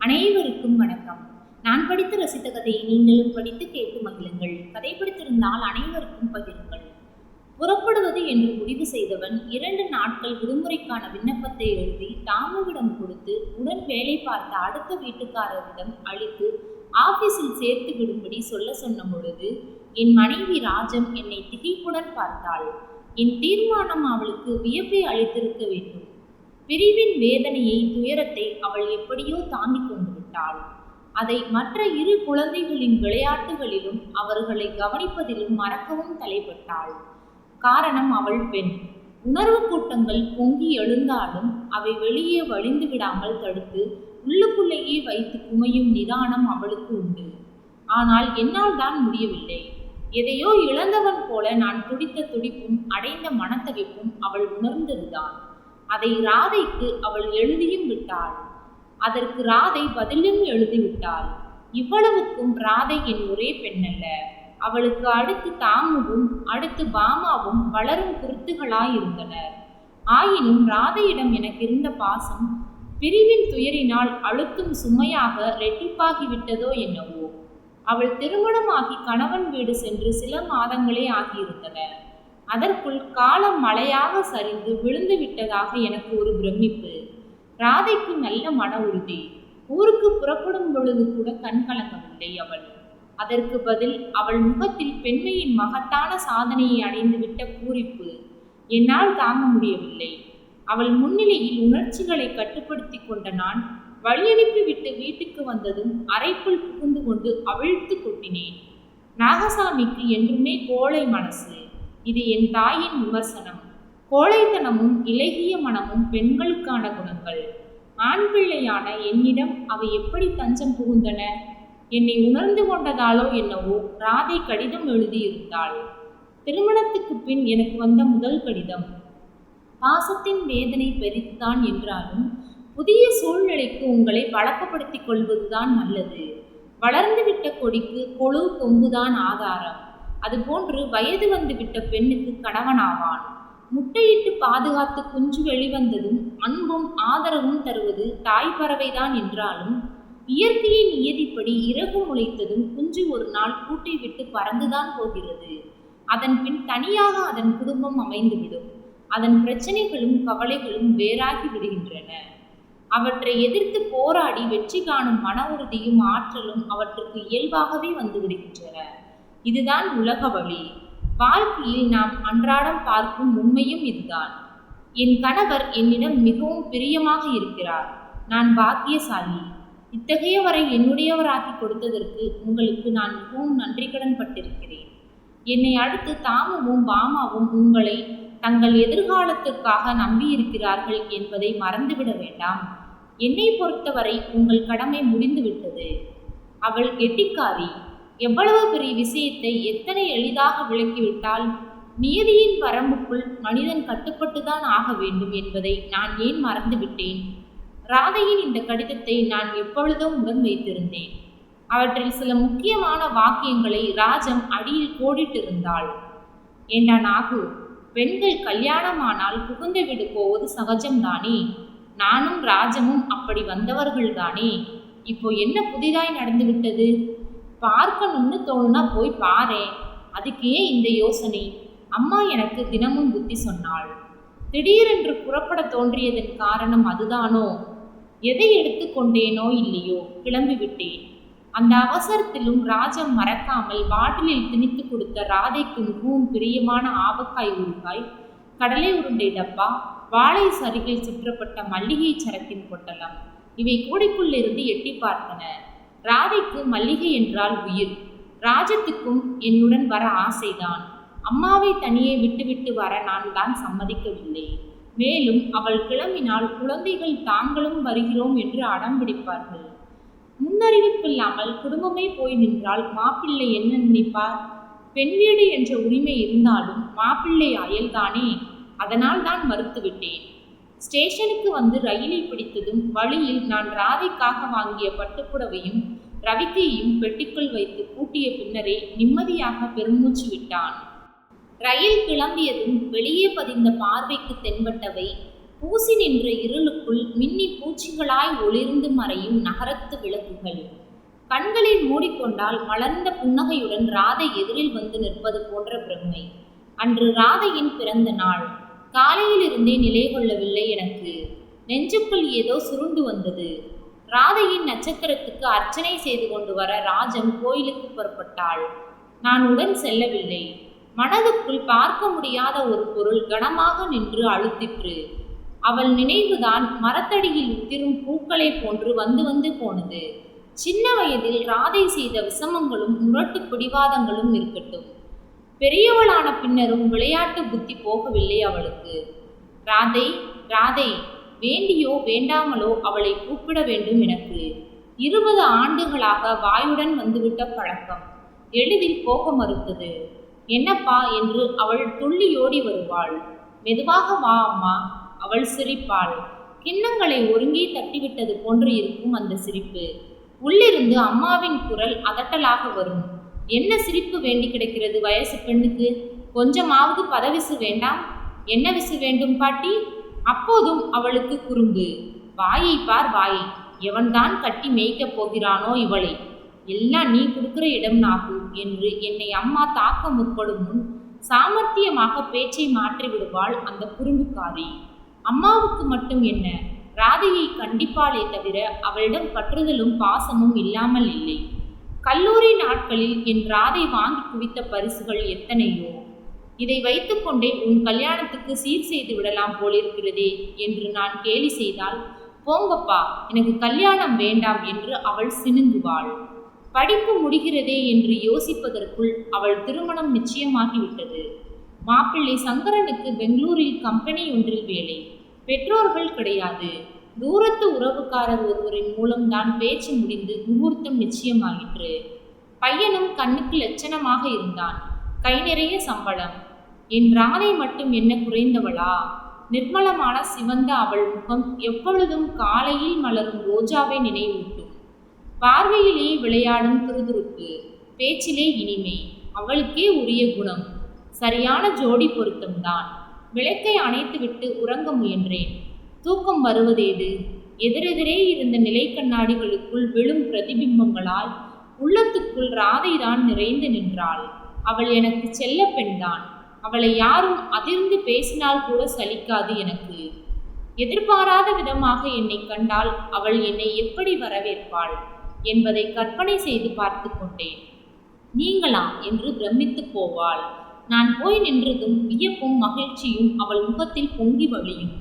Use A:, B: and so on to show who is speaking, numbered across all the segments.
A: அனைவருக்கும் வணக்கம். நான் படித்து ரசித்த கதையை நீங்களும் படித்து கேட்டு மகிழுங்கள். கதை பிடித்திருந்தால் அனைவருக்கும் பகிருங்கள். புறப்படுவது என்று முடிவு செய்தவன் 2 நாட்கள் விடுமுறைக்கான விண்ணப்பத்தை எழுதி தாமுவிடம் கொடுத்து உடன் வேலை பார்த்த அடுத்த வீட்டுக்காரரிடம் அளித்து ஆபீஸில் சேர்த்து விடும்படி சொன்ன பொழுது என் மனைவி ராஜம் என்னை திகைப்புடன் பார்த்தாள். என் தீர்மானம் அவளுக்கு வியப்பை அளித்திருக்க வேண்டும். பிரிவின் வேதனையை, துயரத்தை அவள் எப்படியோ தாங்கிக் கொண்டு விட்டாள். அதை மற்ற 2 குழந்தைகளின் விளையாட்டுகளிலும் அவர்களை கவனிப்பதிலும் மறக்கவும் தலைப்பட்டாள். காரணம், அவள் பெண். உணர்வு கூட்டங்கள் பொங்கி எழுந்தாலும் அவை வெளியே வழிந்து விடாமல் தடுத்து உள்ளுக்குள்ளேயே வைத்து குமையும் நிதானம் அவளுக்கு உண்டு. ஆனால் என்னால் தான் முடியவில்லை. எதையோ இழந்தவன் போல நான் துடித்த துடிப்பும் அடைந்த மனத்தவிப்பும் அவள் உணர்ந்ததுதான். அதை ராதைக்கு அவள் எழுதியும் விட்டாள். அதற்கு ராதை பதிலும் எழுதிவிட்டாள். இவ்வளவுக்கும் ராதை என் ஒரே பெண்ணல்ல. அவளுக்கு அடுத்து தாமுவும் அடுத்து பாமாவும் வளரும் குருத்துகளாயிருந்தனர். ஆயினும் ராதையிடம் எனக்கு இருந்த பாசம் பிரிவின் துயரினால் அழுத்தும் சுமையாக ரெட்டிப்பாகிவிட்டதோ என்னவோ. அவள் திருமணமாகி கணவன் வீடு சென்று சில மாதங்களே ஆகியிருந்தன. அதற்குள் காலம் மழையாக சரிந்து விழுந்து விட்டதாக எனக்கு ஒரு பிரமிப்பு. ராதைக்கு நல்ல மன உறுதி. ஊருக்கு புறப்படும் பொழுது கூட கண் கலங்கவில்லை அவள். அதற்கு பதில் அவள் முகத்தில் பெண்மையின் மகத்தான சாதனையை அடைந்துவிட்ட பூரிப்பு என்னால் தாங்க முடியவில்லை. அவள் முன்னிலையில் உணர்ச்சிகளை கட்டுப்படுத்தி கொண்ட நான் வழியனுப்பி விட்டு வீட்டுக்கு வந்ததும் அறைக்குள் புகுந்து கொண்டு அவிழ்த்து கொட்டினேன். நாகசாமிக்கு என்றுமே கோழை மனசு. இது என் தாயின் விமர்சனம். கோழைத்தனமும் இலகிய மனமும் பெண்களுக்கான குணங்கள். ஆண் பிள்ளையான என்னிடம் அவை எப்படி தஞ்சம் புகுந்தன? என்னை உணர்ந்து கொண்டதாலோ என்னவோ ராதை கடிதம் எழுதியிருந்தாள். திருமணத்துக்கு பின் எனக்கு வந்த முதல் கடிதம். பாசத்தின் வேதனை பெரிதுதான் என்றாலும் புதிய சூழ்நிலைக்கு உங்களை பழக்கப்படுத்திக் கொள்வதுதான் நல்லது. வளர்ந்துவிட்ட கொடிக்கு கொழு கொம்புதான் ஆதாரம். அதுபோன்று வயது வந்துவிட்ட பெண்ணுக்கு கணவனாவான். முட்டையிட்டு பாதுகாத்து குஞ்சு வெளிவந்ததும் அன்பும் ஆதரவும் தருவது தாய் பறவைதான் என்றாலும் இயற்கையின் நியதிப்படி இறகு முளைத்ததும் குஞ்சு ஒரு நாள் கூட்டை விட்டு பறந்துதான் போகிறது. அதன் பின் தனியாக அதன் குடும்பம் அமைந்துவிடும். அதன் பிரச்சனைகளும் கவலைகளும் வேறாகி விடுகின்றன. அவற்றை எதிர்த்து போராடி வெற்றி காணும் மன உறுதியும் ஆற்றலும் அவற்றுக்கு இயல்பாகவே வந்து விடுகின்றன. இதுதான் உலக வழி. வாழ்க்கையில் நாம் அன்றாடம் பார்க்கும் உண்மையும் இதுதான். என் கணவர் என்னிடம் மிகவும் பிரியமாக இருக்கிறார். நான் பாக்கியசாலி. இத்தகையவரை என்னுடையவராக்கி கொடுத்ததற்கு உங்களுக்கு நான் மிகவும் நன்றி கடன் பட்டிருக்கிறேன். என்னை அடுத்து தாமுவும் பாமாவும் உங்களை தங்கள் எதிர்காலத்திற்காக நம்பியிருக்கிறார்கள் என்பதை மறந்துவிட வேண்டாம். என்னை பொறுத்தவரை உங்கள் கடமை முடிந்துவிட்டது. அவள் கெட்டிக்காரி. எவ்வளவு பெரிய விஷயத்தை எத்தனை எளிதாக விளக்கிவிட்டால். நியதியின் வரம்புக்குள் மனிதன் கட்டுப்பட்டுதான் ஆக வேண்டும் என்பதை நான் ஏன் மறந்துவிட்டேன்? ராதையின் இந்த கடிதத்தை நான் எப்பொழுதும் உடன் வைத்திருந்தேன். அவற்றில் சில முக்கியமான வாக்கியங்களை ராஜம் அடியில் கோடிட்டிருந்தாள். ஏண்டா நாகு, பெண்கள் கல்யாணமானால் புகுந்த வீடு போவது சகஜம்தானே? நானும் ராஜமும் அப்படி வந்தவர்கள்தானே? இப்போ என்ன புதிதாய் நடந்துவிட்டது? பார்க்கணும்னு தோணுனா போய் பாரே. அதுக்கே இந்த யோசனை? அம்மா எனக்கு தினமும் புத்தி சொன்னாள். திடீரென்று புறப்பட தோன்றியதன் காரணம் அதுதானோ? எதை எடுத்துக்கொண்டேனோ இல்லையோ கிளம்பிவிட்டேன். அந்த அவசரத்திலும் ராஜம் மறக்காமல் பாட்டிலில் திணித்து கொடுத்த ராதைக்கு மிகவும் பிரியமான ஆவக்காய் ஊறுகாய், கடலை உருண்டை டப்பா, வாழை சரிகில் சுற்றப்பட்ட மல்லிகை சரத்தின் பொட்டலம் இவை கூடைக்குள்ளிருந்து எட்டி பார்த்தன. ராதைக்கு மல்லிகை என்றால் உயிர். ராஜத்துக்கும் என்னுடன் வர ஆசைதான். அம்மாவை தனியே விட்டுவிட்டு வர நான் தான் சம்மதிக்கவில்லை. மேலும் அவள் கிளம்பினால் குழந்தைகள் தாங்களும் வருகிறோம் என்று அடம் பிடிப்பார்கள். முன்னறிவிப்பில்லாமல் குடும்பமே போய் நின்றால் மாப்பிள்ளை என்ன நினைப்பார்? பெண் வீடு என்ற உரிமை இருந்தாலும் மாப்பிள்ளை அயல்தானே. அதனால் தான் மறுத்துவிட்டேன். ஸ்டேஷனுக்கு வந்து ரயிலை பிடித்ததும் வழியில் நான் ராதைக்காக வாங்கிய பட்டுப்புடவையும் ரவிக்கையும் பெட்டிக்குள் வைத்து பூட்டிய பின்னரே நிம்மதியாக பெருமூச்சு விட்டான். ரயில் கிளம்பியதும் வெளியே பதிந்த பார்வைக்கு தென்பட்டவை பூசி நின்ற இருளுக்குள் மின்னி பூச்சிகளாய் ஒளிர்ந்து மறையும் நகரத்து விளக்குகள். கண்களில் மூடிக்கொண்டால் மலர்ந்த புன்னகையுடன் ராதை எதிரில் வந்து நிற்பது போன்ற பிரம்மை. அன்று ராதையின் பிறந்த நாள். காலையிலிருந்தே நிலை கொள்ளவில்லை எனக்கு. நெஞ்சுக்குள் ஏதோ சுருண்டு வந்தது. ராதையின் நட்சத்திரத்துக்கு அர்ச்சனை செய்து கொண்டு வர ராஜம் கோயிலுக்கு புறப்பட்டாள். நான் உடன் செல்லவில்லை. மனதுக்குள் பார்க்க முடியாத ஒரு பொருள் கனமாக நின்று அழுத்திற்று. அவள் நினைவுதான் மரத்தடியில் உதிரும் பூக்களை போன்று வந்து வந்து போனது. சின்ன வயதில் ராதை செய்த விஷமங்களும் முரட்டு பிடிவாதங்களும் இருக்கட்டும், பெரியவளான பின்னரும் விளையாட்டு புத்தி போகவில்லை அவளுக்கு. ராதை, ராதை, வேண்டியோ வேண்டாமலோ அவளை கூப்பிட வேண்டும் எனக்கு. 20 ஆண்டுகளாக வாயுடன் வந்துவிட்ட பழக்கம் எளிதில் போக மறுத்தது. என்னப்பா என்று அவள் துள்ளியோடி வருவாள். மெதுவாக வா அம்மா. அவள் சிரிப்பாள். கிண்ணங்களை ஒருங்கே தட்டிவிட்டது போன்று இருக்கும் அந்த சிரிப்பு. உள்ளிருந்து அம்மாவின் குரல் அதட்டலாக வரும். என்ன சிரிப்பு வேண்டி கிடக்கிறது வயசு பெண்ணுக்கு? கொஞ்சமாவது பதவிசு வேண்டாம்? என்ன விசு வேண்டும் பாட்டி? அப்போதும் அவளுக்கு குறும்பு. வாயை பார் வாயை. எவன்தான் கட்டி மேய்க்கப் போகிறானோ இவளை? எல்லாம் நீ கொடுக்கிற இடம் நாகு என்று என்னை அம்மா தாக்க முற்படும் முன் சாமர்த்தியமாக பேச்சை மாற்றி விடுவாள் அந்த குறும்புக்காரி. அம்மாவுக்கு மட்டும் என்ன, ராதையை கண்டிப்பாளே தவிர அவளிடம் பற்றுதலும் பாசமும் இல்லாமல் இல்லை. கல்லூரி நாட்களில் என் ராதை வாங்கி குவித்த பரிசுகள் எத்தனையோ. இதை வைத்துக்கொண்டே உன் கல்யாணத்துக்கு சீர் செய்து விடலாம் போலிருக்கிறதே என்று நான் கேலி செய்தால், போங்கப்பா, எனக்கு கல்யாணம் வேண்டாம் என்று அவள் சினுங்குவாள். படிப்பு முடிகிறதே என்று யோசிப்பதற்குள் அவள் திருமணம் நிச்சயமாகிவிட்டது. மாப்பிள்ளை சங்கரனுக்கு பெங்களூரில் கம்பெனி ஒன்றில் வேலை. பெற்றோர்கள் கிடையாது. தூரத்து உறவுக்காரர் ஒருவரின் மூலம்தான் பேச்சு முடிந்து முகூர்த்தம் நிச்சயமாயிற்று. பையனும் கண்ணுக்கு லட்சணமாக இருந்தான். கை நிறைய சம்பளம். என் ராதை மட்டும் என்ன குறைந்தவளா? நிர்மலமான சிவந்த அவள் முகம் எப்பொழுதும் காலையில் மலரும் ரோஜாவை நினைவூட்டும். பார்வையிலே விளையாடும் துருதுருப்பு, பேச்சிலே இனிமை, அவளுக்கே உரிய குணம். சரியான ஜோடி பொருத்தம்தான். விளக்கை அணைத்துவிட்டு உறங்க முயன்றேன். தூக்கம் வருவதேது? எதிரெதிரே இருந்த நிலை கண்ணாடிகளுக்குள் விழும் பிரதிபிம்பங்களால் உள்ளத்துக்குள் ராதைதான் நிறைந்து நின்றாள். அவள் எனக்கு செல்ல பெண்தான். அவளை யாரும் அதிர்ந்து பேசினால் கூட சலிக்காது எனக்கு. எதிர்பாராத விதமாக என்னை கண்டால் அவள் என்னை எப்படி வரவேற்பாள் என்பதை கற்பனை செய்து பார்த்து கொண்டேன். நீங்களா என்று பிரமித்து போவாள். நான் போய் நின்றதும் வியப்பும் மகிழ்ச்சியும் அவள் முகத்தில் பொங்கி வழியும்.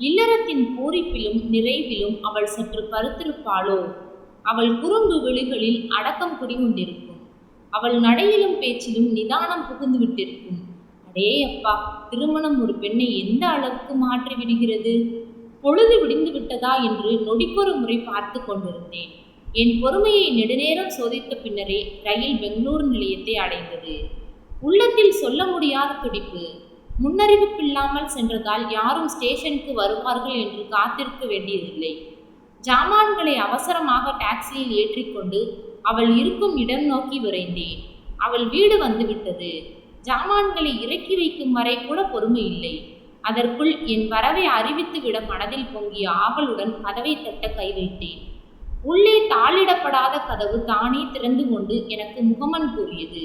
A: இல்லறத்தின் பூரிப்பிலும் நிறைவிலும் அவள் சற்று பருத்திருப்பாளோ? அவள் குறும்பு விழிகளில் அடக்கம் குடிகொண்டிருக்கும். அவள் நடையிலும் பேச்சிலும் நிதானம் புகுந்து விட்டிருக்கும். அடே அப்பா, திருமணம் ஒரு பெண்ணை எந்த அளவுக்கு மாற்றி விடுகிறது! பொழுது விடிந்து விட்டதா என்று நொடிக்கொரு முறை பார்த்து கொண்டிருந்தேன். என் பொறுமையை நெடுநேரம் சோதித்த பின்னரே ரயில் பெங்களூர் நிலையத்தை அடைந்தது. உள்ளத்தில் சொல்ல முடியாத துடிப்பு. முன்னறிவிப்பில்லாமல் சென்றதால் யாரும் ஸ்டேஷனுக்கு வருவார்கள் என்று காத்திருக்க வேண்டியதில்லை. ஜாமான்களை அவசரமாக டாக்ஸியில் ஏற்றிக்கொண்டு அவள் இருக்கும் இடம் நோக்கி விரைந்தேன். அவள் வீடு வந்துவிட்டது. ஜாமான்களை இறக்கி வைக்கும் வரை கூட பொறுமை இல்லை. அதற்குள் என் வரவை அறிவித்துவிட மனதில் பொங்கிய ஆவலுடன் கதவை தட்ட கை வைத்தேன். உள்ளே தாளிடப்படாத கதவு தானே திறந்து கொண்டு எனக்கு முகமன் கூறியது.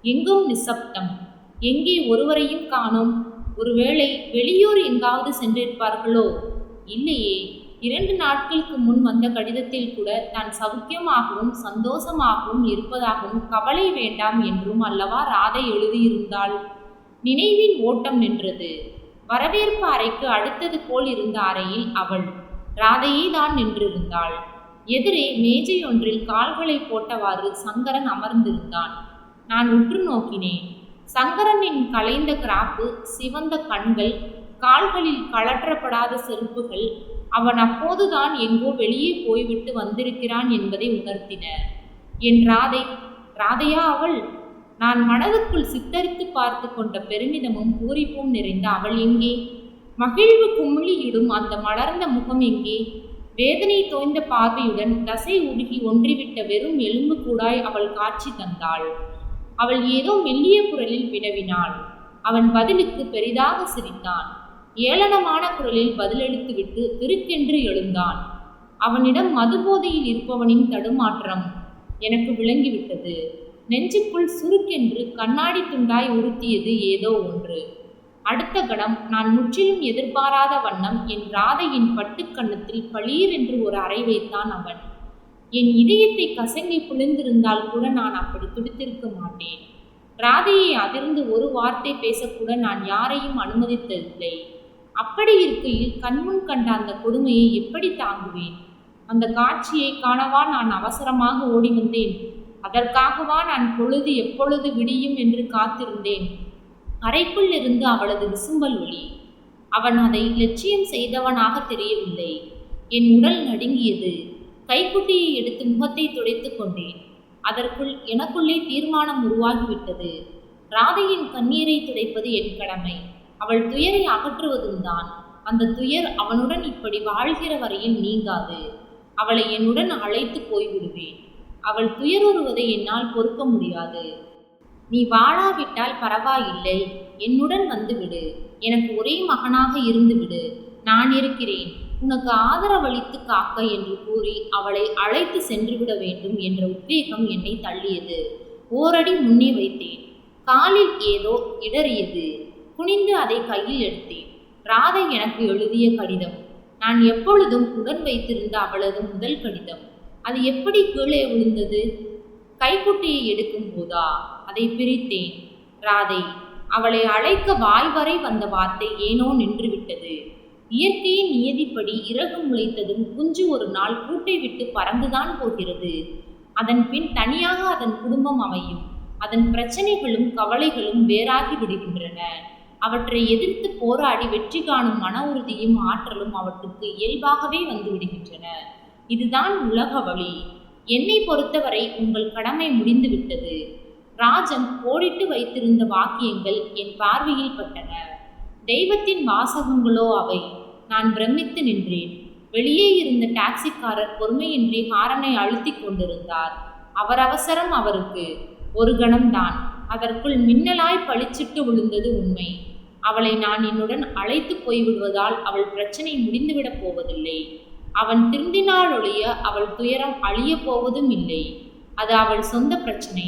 A: எங்கும் நிசப்தம். எங்கே ஒருவரையும் காணோம். ஒருவேளை வெளியூர் எங்காவது சென்றிருப்பார்களோ? இல்லையே. 2 நாட்களுக்கு முன் வந்த கடிதத்தில் கூட தான் சௌக்கியமாகவும் சந்தோஷமாகவும் இருப்பதாகவும் கவலை வேண்டாம் என்றும் அல்லவா ராதை எழுதியிருந்தாள். நினைவின் ஓட்டம் நின்றது. வரவேற்பு அறைக்கு அடுத்தது போல் இருந்த அறையில் அவள் ராதையே தான் நின்றிருந்தாள். எதிரே மேஜையொன்றில் கால்களை போட்டவாறு சங்கரன் அமர்ந்திருந்தான். நான் உற்று நோக்கினேன். சங்கரனின் கலைந்த கிராப்பு, சிவந்த கண்கள், கால்களில் கழற்றப்படாத செருப்புகள் அவன் அப்போதுதான் எங்கோ வெளியே போய்விட்டு வந்திருக்கிறான் என்பதை உணர்த்தின. என் ராதை, ராதையா அவள்? நான் மனதுக்குள் சித்தரித்து பார்த்து கொண்ட பெருமிதமும் பூரிப்பும் நிறைந்த அவள் எங்கே? மகிழ்வு குமிழியிடும் அந்த மலர்ந்த முகம் எங்கே? வேதனை தோய்ந்த பார்வையுடன் தசை உருகி ஒன்றிவிட்ட வெறும் எலும்பு கூடாய் அவள் காட்சி தந்தாள். அவள் ஏதோ மெல்லிய குரலில் வினவினாள். அவன் பதிலுக்கு பெரிதாக சிரித்தான். ஏளனமான குரலில் பதிலளித்துவிட்டு விருக்கென்று எழுந்தான். அவனிடம் மதுபோதையில் இருப்பவனின் தடுமாற்றம் எனக்கு விளங்கிவிட்டது. நெஞ்சுக்குள் சுருக்கென்று கண்ணாடி துண்டாய் உறுத்தியது ஏதோ ஒன்று. அடுத்த கணம் நான் முற்றிலும் எதிர்பாராத வண்ணம் என் ராதையின் பட்டுக்கன்னத்தில் பளீர் என்று ஒரு அறை வைத்தான் அவன். என் இதயத்தை கசங்கி பிழிந்திருந்தால் கூட நான் அப்படி துடித்திருக்க மாட்டேன். ராதையை அதிர்ந்து ஒரு வார்த்தை பேசக்கூட நான் யாரையும் அனுமதித்ததில்லை. அப்படி இருக்கையில் கண்முன் கண்ட அந்த கொடுமையை எப்படி தாங்குவேன்? அந்த காட்சியை காணவா நான் அவசரமாக ஓடி வந்தேன்? அதற்காகவா நான் பொழுது எப்பொழுது விடியும் என்று காத்திருந்தேன்? அறைக்குள் இருந்து அவளது விசும்பல் ஒளி. அவன் அதை லட்சியம் செய்தவனாக தெரியவில்லை. என் உடல் நடுங்கியது. கைக்குட்டியை எடுத்து முகத்தை துடைத்து கொண்டேன். அதற்குள் எனக்குள்ளே தீர்மானம் உருவாகிவிட்டது. ராதையின் கண்ணீரை துடைப்பது என் கடமை. அவள் துயரை அகற்றுவதும் தான். அந்த துயர் அவனுடன் இப்படி வாழ்கிற வரையில் நீங்காது. அவளை என்னுடன் அழைத்து போய்விடுவேன். அவள் துயருறுவதை என்னால் பொறுக்க முடியாது. நீ வாழாவிட்டால் பரவாயில்லை, என்னுடன் வந்துவிடு. எனக்கு ஒரே மகனாக இருந்துவிடு. நான் இருக்கிறேன். உனக்கு ஆதரவளித்து காக்க என்று கூறி அவளை அழைத்து சென்றுவிட வேண்டும் என்ற உத்வேகம் என்னை தள்ளியது. ஓரடி முன்னே வைத்தேன். காலில் ஏதோ இடறியது. குனிந்து அதை கையில் எடுத்தேன். ராதை எனக்கு எழுதிய கடிதம். நான் எப்பொழுதும் உடன் வைத்திருந்த அவளது முதல் கடிதம். அது எப்படி கீழே விழுந்தது? கைக்குட்டியை எடுக்கும் போதா? அதை பிரித்தேன். ராதை. அவளை அழைக்க வாய் வரை வந்த வார்த்தை ஏனோ நின்றுவிட்டது. இயற்கையின் நியதிப்படி இறகு முளைத்ததும் குஞ்சு ஒரு நாள் கூட்டை விட்டு பறந்துதான் போகிறது. அதன் பின் தனியாக அதன் குடும்பம் அமையும். அதன் பிரச்சனைகளும் கவலைகளும் வேறாகி விடுகின்றன. அவற்றை எதிர்த்து போராடி வெற்றி காணும் மன உறுதியும் ஆற்றலும் அவற்றுக்கு இயல்பாகவே வந்து விடுகின்றன. இதுதான் உலக வழி. என்னை பொறுத்தவரை உங்கள் கடமை முடிந்துவிட்டது. ராஜன் கோடிட்டு வைத்திருந்த வாக்கியங்கள் என் பார்வையில் பட்டன. தெய்வத்தின் வாசகங்களோ அவை. நான் பிரமித்து நின்றேன். வெளியே இருந்த டாக்ஸிக்காரர் பொறுமையின்றி ஹாரனை அழுத்தி கொண்டிருந்தார். அவர் அவசரம் அவருக்கு. ஒரு கணம்தான். அதற்குள் மின்னலாய் பளிச்சிட்டு விழுந்தது உண்மை. அவளை நான் என்னுடன் அழைத்து போய்விடுவதால் அவள் பிரச்சனை முடிந்துவிடப் போவதில்லை. அவன் திருந்தினாள் ஒழிய அவள் துயரம் அழிய போவதும் இல்லை. அது அவள் சொந்த பிரச்சனை.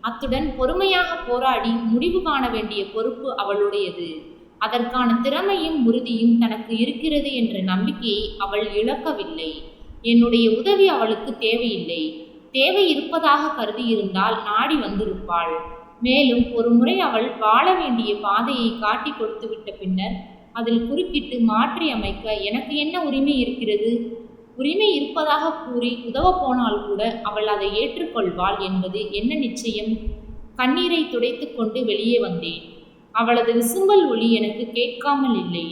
A: அத்துடன் பொறுமையாக போராடி முடிவு காண வேண்டிய பொறுப்பு அவளுடையது. அதற்கான திறமையும் உறுதியும் தனக்கு இருக்கிறது என்ற நம்பிக்கையை அவள் இழக்கவில்லை. என்னுடைய உதவி அவளுக்கு தேவையில்லை. தேவை இருப்பதாக கருதியிருந்தால் நாடி வந்திருப்பாள். மேலும் ஒரு முறை அவள் வாழ வேண்டிய பாதையை காட்டி கொடுத்துவிட்ட பின்னர் அதில் குறுக்கிட்டு மாற்றி அமைக்க எனக்கு என்ன உரிமை இருக்கிறது? உரிமை இருப்பதாக கூறி உதவ போனால் கூட அவள் அதை ஏற்றுக்கொள்வாள் என்பது என்ன நிச்சயம்? கண்ணீரை துடைத்து கொண்டு வெளியே வந்தேன். அவளது விசும்பல் ஒளி எனக்கு கேட்காமல் இல்லை.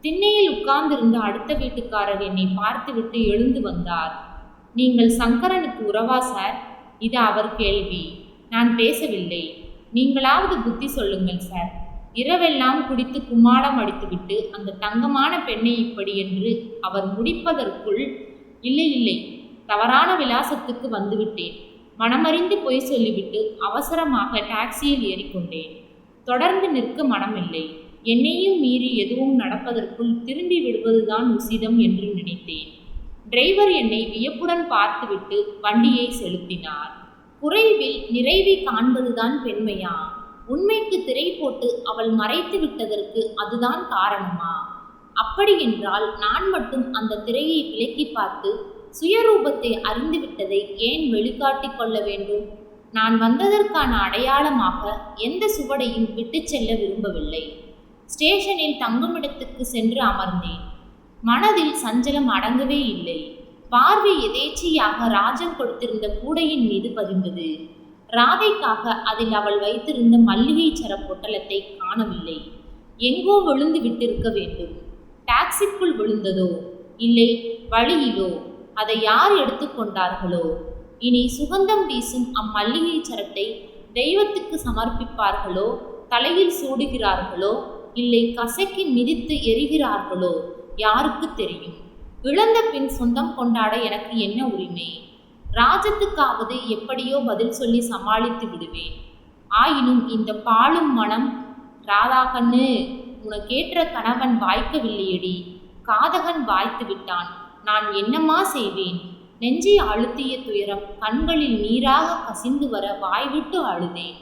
A: திண்ணையில் உட்கார்ந்திருந்த அடுத்த வீட்டுக்காரர் என்னை பார்த்துவிட்டு எழுந்து வந்தார். நீங்கள் சங்கரனுக்கு உறவா சார்? இது அவர் கேள்வி. நான் பேசவில்லை. நீங்களாவது புத்தி சொல்லுங்கள் சார். இரவெல்லாம் குடித்து கும்மாளம் அடித்துவிட்டு அந்த தங்கமான பெண்ணை இப்படி என்று அவர் முடிப்பதற்குள் இல்லை இல்லை, தவறான விலாசத்துக்கு வந்துவிட்டேன். மனமறிந்து பொய் சொல்லிவிட்டு அவசரமாக டாக்ஸியில் ஏறிக்கொண்டேன். தொடர்ந்து நிற்க மனமில்லை. என்னையும் மீறி எதுவும் நடப்பதற்குள் திரும்பி விடுவதுதான் உசிதம் என்று நினைத்தேன். டிரைவர் என்னை வியப்புடன் பார்த்துவிட்டு வண்டியை செலுத்தினார். குறைவில் நிறைவை காண்பதுதான் பெண்மையா? உண்மைக்கு திரை போட்டு அவள் மறைத்து விட்டதற்கு அதுதான் காரணமா? அப்படி என்றால் நான் மட்டும் அந்த திரையை விலக்கி பார்த்து சுயரூபத்தை அறிந்துவிட்டதை ஏன் வெளிக்காட்டிக் கொள்ள வேண்டும்? நான் வந்ததற்கான அடையாளமாக எந்த சுவடையும் விட்டு செல்ல விரும்பவில்லை. ஸ்டேஷனில் தங்குமிடத்துக்கு சென்று அமர்ந்தேன். மனதில் சஞ்சலம் அடங்கவே இல்லை. பார்வை எதேச்சையாக ராஜன் கொடுத்திருந்த கூடையின் மீது பதிந்தது. ராதைக்காக அதில் அவள் வைத்திருந்த மல்லிகை சர பொட்டலத்தை காணவில்லை. எங்கோ விழுந்து விட்டிருக்க வேண்டும். டாக்ஸிக்குள் விழுந்ததோ இல்லை வழியிலோ? அதை யார் எடுத்துக்கொண்டார்களோ? இனி சுகந்தம் வீசும் அம்மல்லிகை சரத்தை தெய்வத்துக்கு சமர்ப்பிப்பார்களோ? தலையில் சூடுகிறார்களோ? இல்லை கசக்கி மிதித்து எரிகிறார்களோ? யாருக்கு தெரியும்? இழந்த பின் சொந்தம் கொண்டாட எனக்கு என்ன உரிமை? ராஜத்துக்காவது எப்படியோ பதில் சொல்லி சமாளித்து விடுவேன். ஆயினும் இந்த பாலும் மனம். ராதா கண்ணு, உனக்கேற்ற கணவன் வாய்க்கவில்லையடி. காதகன் வாய்த்து விட்டான். நான் என்னம்மா செய்வேன்? நெஞ்சை அழுத்திய துயரம் கண்களில் நீராக கசிந்து வர வாய்விட்டு அழுதேன்.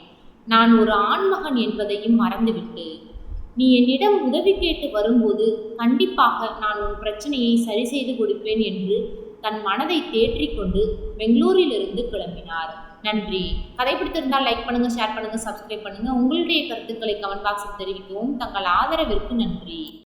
A: நான் ஒரு ஆண்மகன் என்பதையும் மறந்துவிட்டு. நீ என்னிடம் உதவி கேட்டு வரும்போது கண்டிப்பாக நான் உன் பிரச்சனையை சரி செய்து கொடுப்பேன் என்று தன் மனதை தேற்றிக்கொண்டு பெங்களூரிலிருந்து கிளம்பினார். நன்றி. கதை பிடித்திருந்தால் லைக் பண்ணுங்க, ஷேர் பண்ணுங்க, சப்ஸ்கிரைப் பண்ணுங்க. உங்களுடைய கருத்துக்களை கமெண்ட் பாக்ஸில் தெரிவிக்கவும். தங்கள் ஆதரவிற்கு நன்றி.